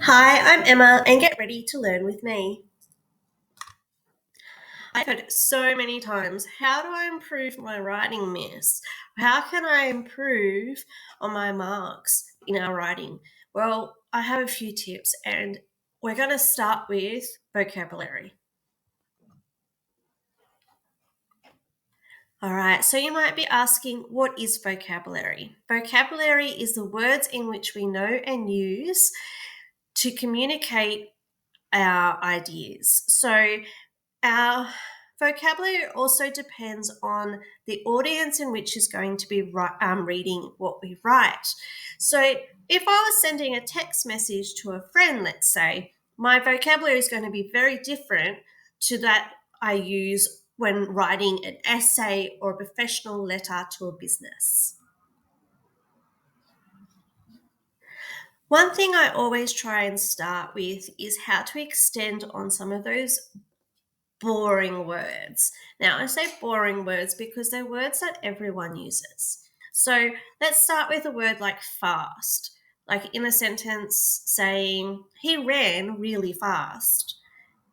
Hi, I'm Emma, and get ready to learn with me. I've heard so many times, how do I improve my writing, miss? How can I improve on my marks in our writing? Well, I have a few tips, and we're going to start with vocabulary. All right, so you might be asking, what is vocabulary? Vocabulary is the words in which we know and use to communicate our ideas. So, our vocabulary also depends on the audience in which is going to be reading what we write. So, if I was sending a text message to a friend, let's say, my vocabulary is going to be very different to that I use when writing an essay or a professional letter to a business. One thing I always try and start with is how to extend on some of those boring words. Now, I say boring words because they're words that everyone uses. So let's start with a word like fast. Like in a sentence saying, he ran really fast.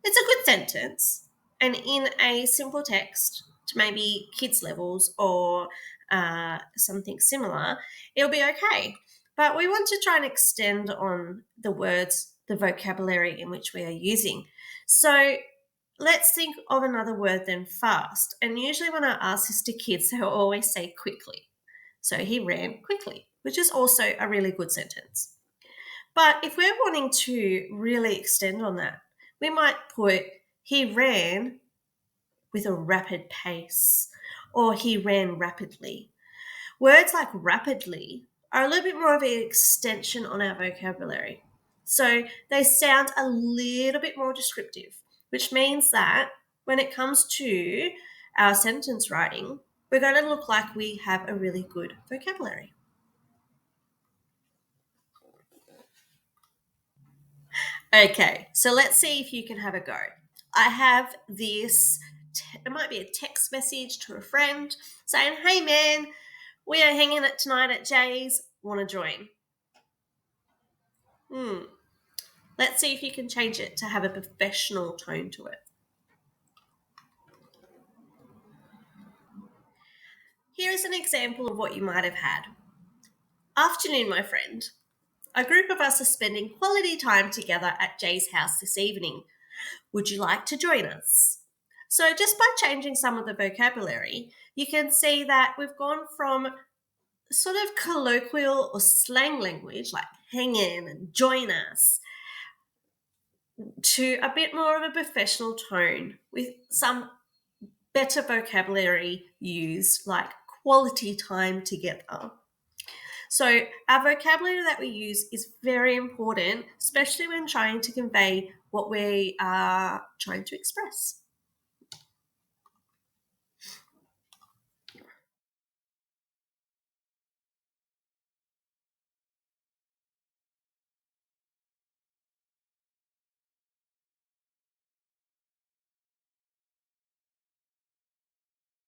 It's a good sentence. And in a simple text to maybe kids' levels or something similar, it'll be okay. But we want to try and extend on the words, the vocabulary in which we are using. So let's think of another word than fast. And usually, when I ask this to kids, they'll always say quickly. So he ran quickly, which is also a really good sentence. But if we're wanting to really extend on that, we might put he ran with a rapid pace or he ran rapidly. Words like rapidly are a little bit more of an extension on our vocabulary. So they sound a little bit more descriptive, which means that when it comes to our sentence writing, we're going to look like we have a really good vocabulary. Okay, so let's see if you can have a go. I have this, it might be a text message to a friend saying, hey man, we are hanging it tonight at Jay's, want to join? Hmm. Let's see if you can change it to have a professional tone to it. Here is an example of what you might have had. Afternoon, my friend. A group of us are spending quality time together at Jay's house this evening. Would you like to join us? So, just by changing some of the vocabulary, you can see that we've gone from sort of colloquial or slang language like hang in and join us to a bit more of a professional tone with some better vocabulary used like quality time together. So, our vocabulary that we use is very important, especially when trying to convey what we are trying to express.